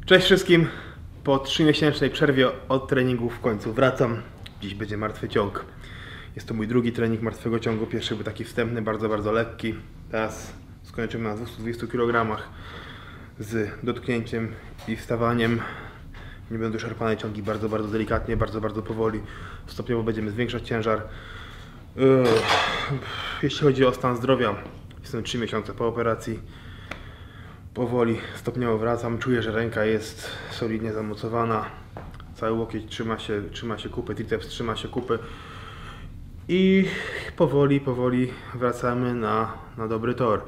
Cześć wszystkim! Po 3-miesięcznej przerwie od treningu w końcu wracam. Dziś będzie martwy ciąg. Jest to mój drugi trening martwego ciągu. Pierwszy był taki wstępny, bardzo lekki. Teraz skończymy na 220 kg z dotknięciem i wstawaniem. Nie będą szarpane ciągi, bardzo delikatnie, bardzo powoli. Stopniowo będziemy zwiększać ciężar. Jeśli chodzi o stan zdrowia, jestem 3 miesiące po operacji. Powoli, stopniowo wracam. Czuję, że ręka jest solidnie zamocowana. Cały łokieć trzyma się kupy, triceps trzyma się kupy. I powoli wracamy na dobry tor.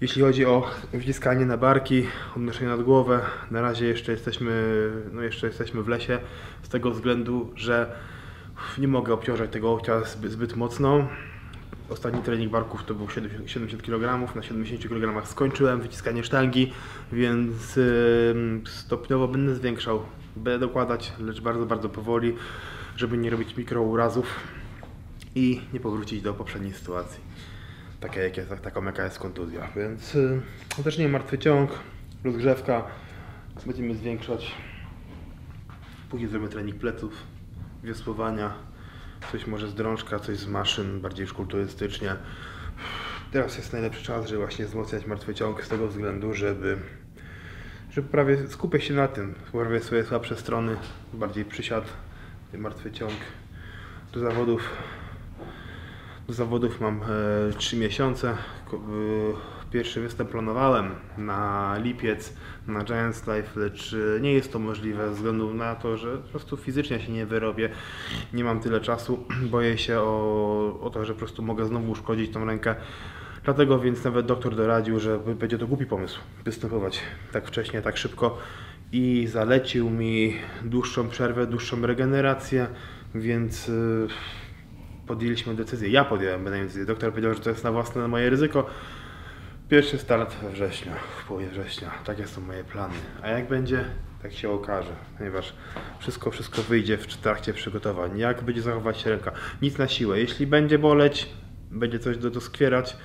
Jeśli chodzi o wciskanie na barki, odnoszenie nad głowę, na razie jeszcze jesteśmy w lesie, z tego względu, że nie mogę obciążać tego łokcia zbyt mocno. Ostatni trening barków to był 70 kg, na 70 kg skończyłem wyciskanie sztangi, więc stopniowo będę zwiększał. Będę dokładać, lecz bardzo powoli, żeby nie robić mikrourazów i nie powrócić do poprzedniej sytuacji, taką jaka jest kontuzja. Więc też nie martwy ciąg, rozgrzewka, będziemy zwiększać. Później zrobimy trening pleców, wiosłowania. Coś może z drążka, coś z maszyn, bardziej już kulturystycznie. Teraz jest najlepszy czas, żeby właśnie wzmacniać martwy ciąg z tego względu, żeby prawie skupię się na tym. Poprawię swoje słabsze strony, bardziej przysiad, martwy ciąg. Do zawodów mam 3 miesiące. Pierwszy występ planowałem na lipiec, na Giants Life, lecz nie jest to możliwe ze względu na to, że po prostu fizycznie się nie wyrobię. Nie mam tyle czasu, boję się o to, że po prostu mogę znowu uszkodzić tą rękę. Dlatego więc nawet doktor doradził, że będzie to głupi pomysł występować tak wcześnie, tak szybko i zalecił mi dłuższą przerwę, dłuższą regenerację, więc podjęliśmy decyzję. Ja podjąłem decyzję. Doktor powiedział, że to jest na własne moje ryzyko. Pierwszy start we wrześniu, w połowie września. Takie są moje plany. A jak będzie, tak się okaże. Ponieważ wszystko wyjdzie w trakcie przygotowań. Jak będzie zachować się ręka. Nic na siłę. Jeśli będzie boleć, będzie coś doskwierać,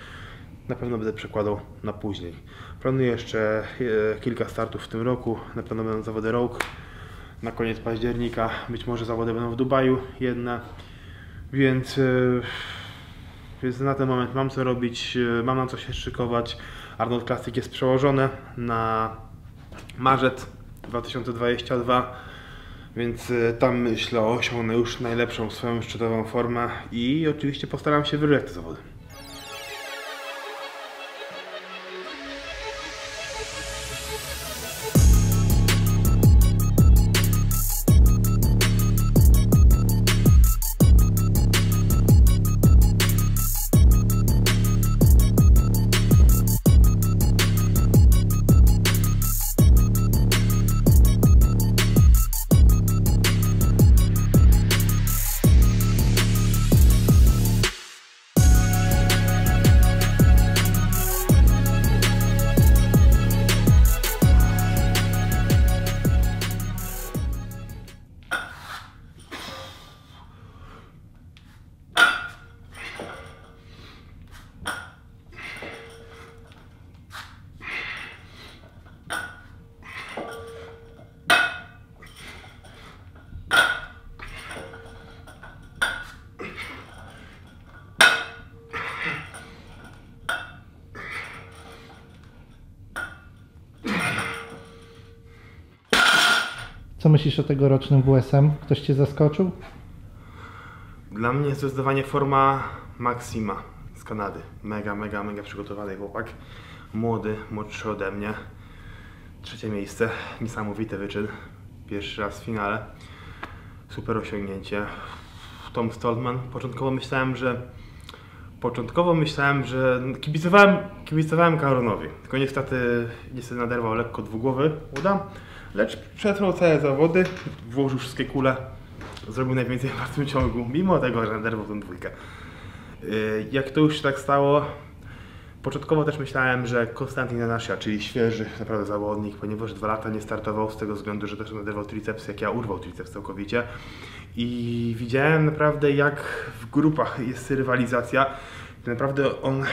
na pewno będę przekładał na później. Planuję jeszcze kilka startów w tym roku. Na pewno będą zawody Rogue na koniec października. Być może zawody będą w Dubaju jedne. Więc na ten moment mam co robić, mam na co się szykować. Arnold Classic jest przełożone na marzec 2022, więc tam myślę osiągnę już najlepszą swoją szczytową formę i oczywiście postaram się wygrać te zawody. Co myślisz o tegorocznym WSM? Ktoś Cię zaskoczył? Dla mnie zdecydowanie forma Maxima z Kanady. Mega przygotowany chłopak. Młodszy ode mnie. 3. miejsce. Niesamowity wyczyn. Pierwszy raz w finale. Super osiągnięcie. Tom Stoltman. Początkowo myślałem, że kibicowałem Cameronowi. Tylko niestety naderwał lekko dwugłowy uda. Lecz przetrwał całe zawody, włożył wszystkie kule, zrobił najwięcej w martwym ciągu, mimo tego, że naderwał tą dwójkę. Jak to już się tak stało, początkowo też myślałem, że Konstantin Janasza, czyli świeży naprawdę zawodnik, ponieważ 2 lata nie startował z tego względu, że też naderwał triceps, jak ja urwał triceps całkowicie. I widziałem naprawdę, jak w grupach jest rywalizacja. Naprawdę on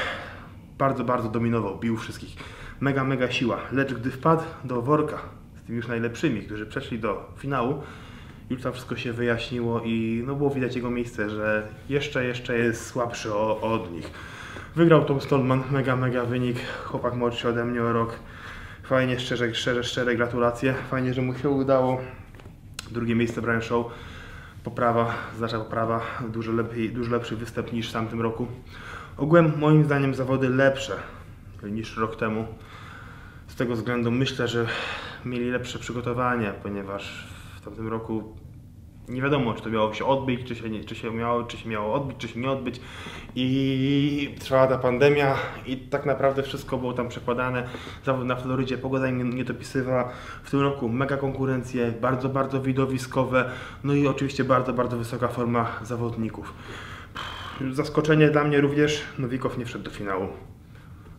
bardzo dominował, bił wszystkich. Mega siła, lecz gdy wpadł do worka tymi już najlepszymi, którzy przeszli do finału, już tam wszystko się wyjaśniło i no było widać jego miejsce, że jeszcze jest słabszy od nich. Wygrał Tom Stallman, mega wynik, chłopak młodszy ode mnie o rok. Fajnie, szczere gratulacje, fajnie, że mu się udało. Drugie miejsce Brian Shaw, znaczna poprawa, dużo lepszy występ niż w tamtym roku. Ogółem moim zdaniem zawody lepsze niż rok temu. Z tego względu myślę, że mieli lepsze przygotowanie, ponieważ w tamtym roku nie wiadomo, czy to miało się odbyć, czy się miało odbyć, czy się nie odbyć. I trwała ta pandemia i tak naprawdę wszystko było tam przekładane. Zawód na Florydzie, pogoda im nie dopisywała. W tym roku mega konkurencje, bardzo widowiskowe. No i oczywiście bardzo wysoka forma zawodników. Zaskoczenie dla mnie również, Nowikow nie wszedł do finału.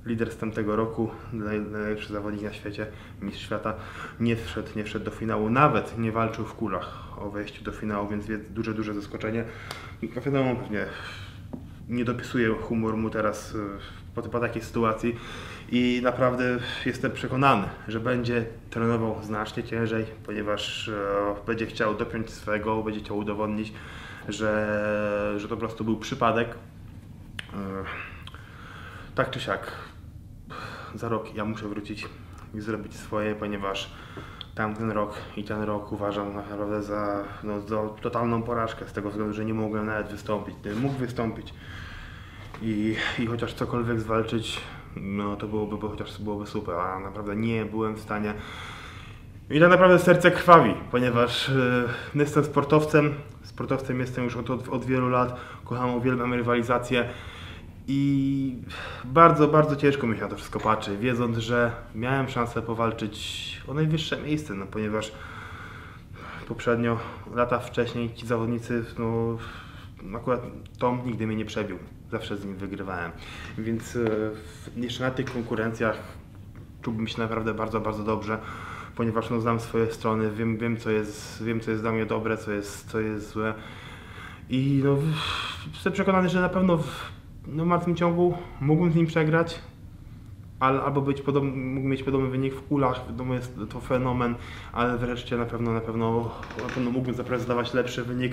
Lider z tamtego roku, najlepszy zawodnik na świecie, mistrz świata, nie wszedł do finału, nawet nie walczył w kulach o wejściu do finału, więc duże zaskoczenie. Wiadomo, pewnie nie dopisuje humor mu teraz po takiej sytuacji i naprawdę jestem przekonany, że będzie trenował znacznie ciężej, ponieważ będzie chciał dopiąć swego, będzie chciał udowodnić, że to po prostu był przypadek. Tak czy siak, za rok ja muszę wrócić i zrobić swoje, ponieważ tamten rok i ten rok uważam naprawdę za totalną porażkę, z tego względu, że nie mogłem nawet wystąpić. Gdybym mógł wystąpić i chociaż cokolwiek zwalczyć, no to byłoby super, a naprawdę nie byłem w stanie. I tak naprawdę serce krwawi, ponieważ jestem sportowcem jestem już od wielu lat, uwielbiam rywalizację. I bardzo ciężko mi się na to wszystko patrzy, wiedząc, że miałem szansę powalczyć o najwyższe miejsce, no ponieważ poprzednio, lata wcześniej ci zawodnicy, no akurat Tom nigdy mnie nie przebił, zawsze z nim wygrywałem, więc jeszcze na tych konkurencjach czułbym się naprawdę bardzo dobrze, ponieważ no, znam swoje strony, wiem co jest dla mnie dobre, co jest złe i no, jestem przekonany, że na pewno w martwym ciągu mógłbym z nim przegrać, albo mógł mieć podobny wynik w kulach, wiadomo jest to fenomen, ale wreszcie na pewno mógłbym zaprezentować lepszy wynik.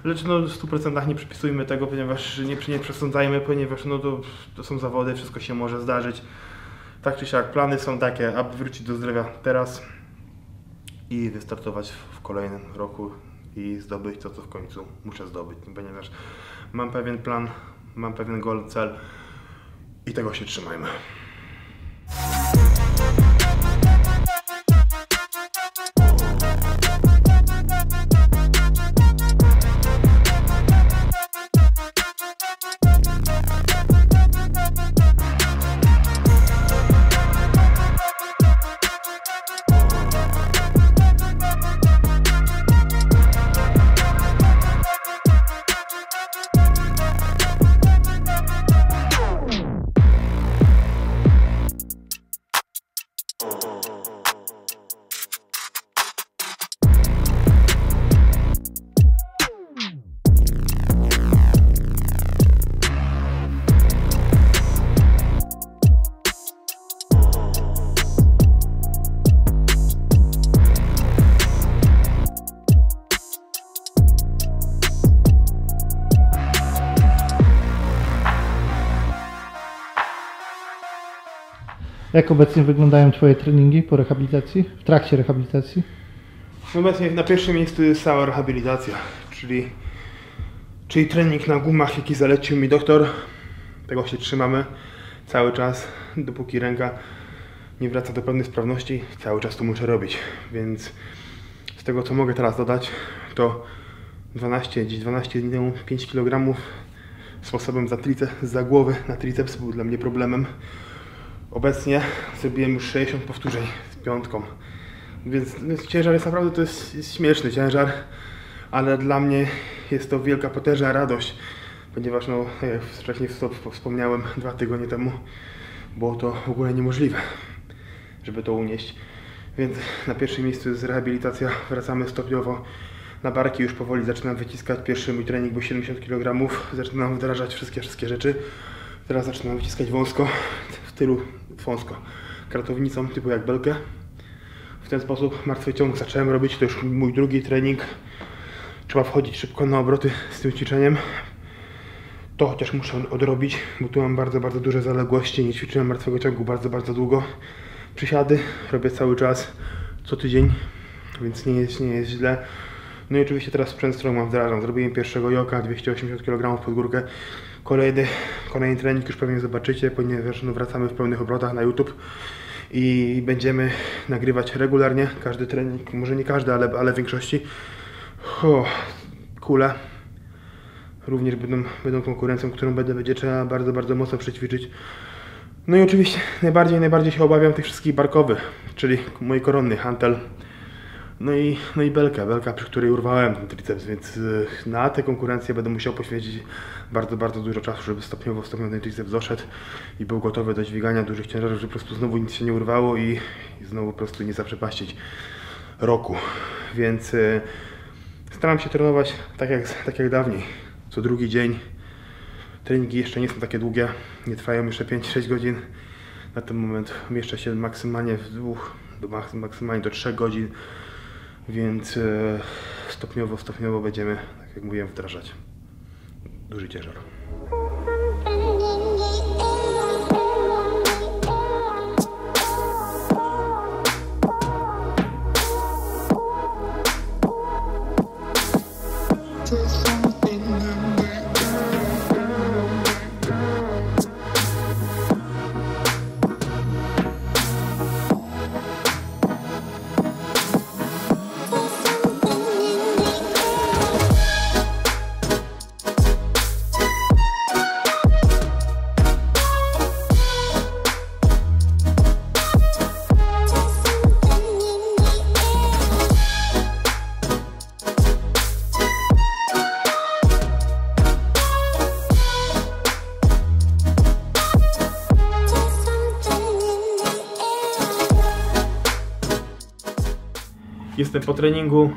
Lecz no w 100% nie przypisujmy tego, ponieważ nie przesądzajmy, ponieważ no to są zawody, wszystko się może zdarzyć. Tak czy siak, plany są takie, aby wrócić do zdrowia teraz i wystartować w kolejnym roku i zdobyć to, co w końcu muszę zdobyć, ponieważ mam pewien plan, mam pewien cel i tego się trzymajmy. Jak obecnie wyglądają Twoje treningi po rehabilitacji, w trakcie rehabilitacji? Obecnie na pierwszym miejscu jest cała rehabilitacja, czyli trening na gumach, jaki zalecił mi doktor. Tego się trzymamy cały czas, dopóki ręka nie wraca do pełnej sprawności, cały czas to muszę robić. Więc z tego, co mogę teraz dodać, to 12 dni temu 5 kg sposobem za głowy na triceps był dla mnie problemem. Obecnie zrobiłem już 60 powtórzeń z piątką, więc ciężar jest naprawdę, to jest śmieszny ciężar, ale dla mnie jest to wielka, potężna radość, ponieważ no, jak wcześniej wspomniałem 2 tygodnie temu, było to w ogóle niemożliwe, żeby to unieść, więc na pierwszym miejscu jest rehabilitacja, wracamy stopniowo na barki, już powoli zaczynam wyciskać. Pierwszy mój trening był 70 kg, zaczynam wdrażać wszystkie rzeczy. Teraz zaczynam wyciskać wąsko, w stylu wąsko, kratownicą typu jak belkę. w ten sposób martwy ciąg zacząłem robić. To już mój drugi trening. Trzeba wchodzić szybko na obroty z tym ćwiczeniem. To chociaż muszę odrobić, bo tu mam bardzo duże zaległości. Nie ćwiczyłem martwego ciągu bardzo długo. Przysiady robię cały czas, co tydzień, więc nie jest źle. No i oczywiście teraz sprzęt strongman wdrażam. Zrobiłem pierwszego joka, 280 kg pod górkę. Kolejny trening już pewnie zobaczycie, ponieważ no, wracamy w pełnych obrotach na YouTube i będziemy nagrywać regularnie każdy trening, może nie każdy, ale w większości. Kule również będą konkurencją, którą będzie trzeba bardzo mocno przećwiczyć. No i oczywiście najbardziej się obawiam tych wszystkich barkowych, czyli mój koronny hantel. No i belka, przy której urwałem ten triceps, więc na te konkurencje będę musiał poświęcić bardzo dużo czasu, żeby stopniowo ten triceps doszedł i był gotowy do dźwigania dużych ciężarów, żeby po prostu znowu nic się nie urwało i znowu po prostu nie zaprzepaścić roku. Więc staram się trenować tak jak dawniej, co drugi dzień. Treningi jeszcze nie są takie długie, nie trwają jeszcze 5-6 godzin. Na ten moment mieszczę się maksymalnie maksymalnie do 3 godzin, więc stopniowo będziemy, tak jak mówiłem, wdrażać duży ciężar. Jestem po treningu.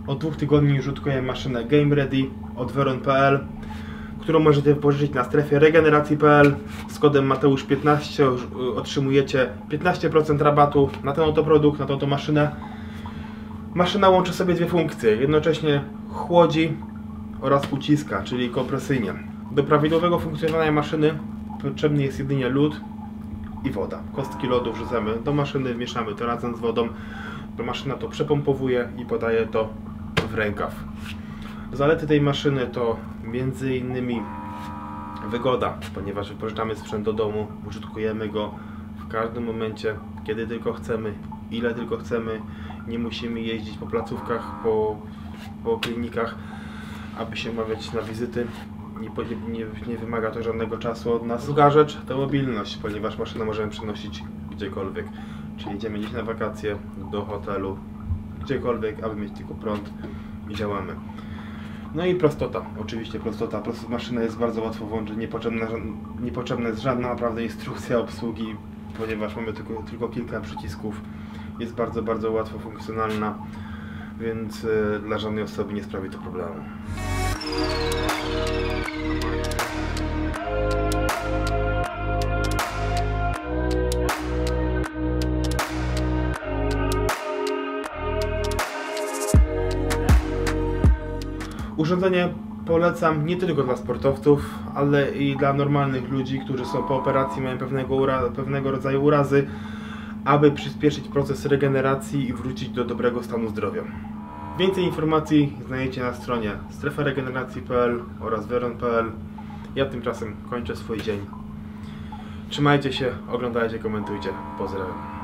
Od 2 tygodni już użytkuję maszynę Game Ready od Veron.pl, którą możecie wypożyczyć na strefie regeneracji.pl. Z kodem Mateusz15 otrzymujecie 15% rabatu na ten oto produkt, na tą oto maszynę. Maszyna łączy sobie dwie funkcje. Jednocześnie chłodzi oraz uciska, czyli kompresyjnie. Do prawidłowego funkcjonowania maszyny potrzebny jest jedynie lód i woda. Kostki lodu wrzucamy do maszyny, mieszamy to razem z wodą. Maszyna to przepompowuje i podaje to w rękaw. Zalety tej maszyny to m.in. wygoda, ponieważ wypożyczamy sprzęt do domu, użytkujemy go w każdym momencie, kiedy tylko chcemy, ile tylko chcemy. Nie musimy jeździć po placówkach, po klinikach, aby się umawiać na wizyty. Nie wymaga to żadnego czasu od nas. Druga rzecz to mobilność, ponieważ maszynę możemy przenosić gdziekolwiek. Czyli jedziemy gdzieś na wakacje, do hotelu, gdziekolwiek, aby mieć tylko prąd i działamy. No i prostota, oczywiście prostota. Maszyna jest bardzo łatwo włączyć, niepotrzebna jest żadna naprawdę instrukcja obsługi, ponieważ mamy tylko kilka przycisków. Jest bardzo łatwo funkcjonalna, więc dla żadnej osoby nie sprawi to problemu. Urządzenie polecam nie tylko dla sportowców, ale i dla normalnych ludzi, którzy są po operacji, mają pewnego rodzaju urazy, aby przyspieszyć proces regeneracji i wrócić do dobrego stanu zdrowia. Więcej informacji znajdziecie na stronie strefaregeneracji.pl oraz veron.pl. Ja tymczasem kończę swój dzień. Trzymajcie się, oglądajcie, komentujcie. Pozdrawiam.